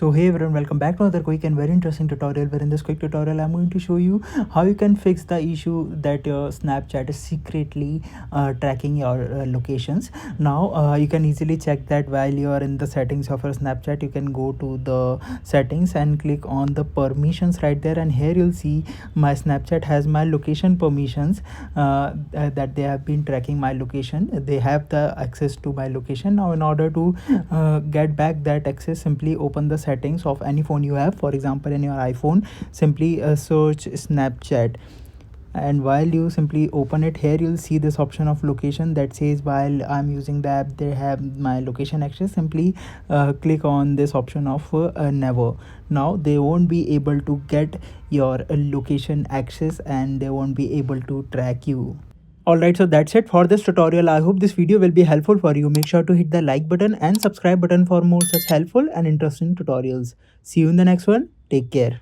So hey everyone, welcome back to another quick and very interesting tutorial, where in this quick tutorial I'm going to show you how you can fix the issue that your Snapchat is secretly tracking your locations. Now you can easily check that while you are in the settings of your Snapchat. You can go to the settings and click on the permissions right there, and here you'll see my Snapchat has my location permissions, that they have been tracking my location. They have the access to my location. Now in order to get back that access, simply open the settings of any phone you have. For example, in your iPhone, simply search Snapchat, and while you simply open it, here you'll see this option of location that says while I'm using the app they have my location access. Simply click on this option of never. Now they won't be able to get your location access, and they won't be able to track you. Alright, so that's it for this tutorial. I hope this video will be helpful for you. Make sure to hit the like button and subscribe button for more such helpful and interesting tutorials. See you in the next one. Take care.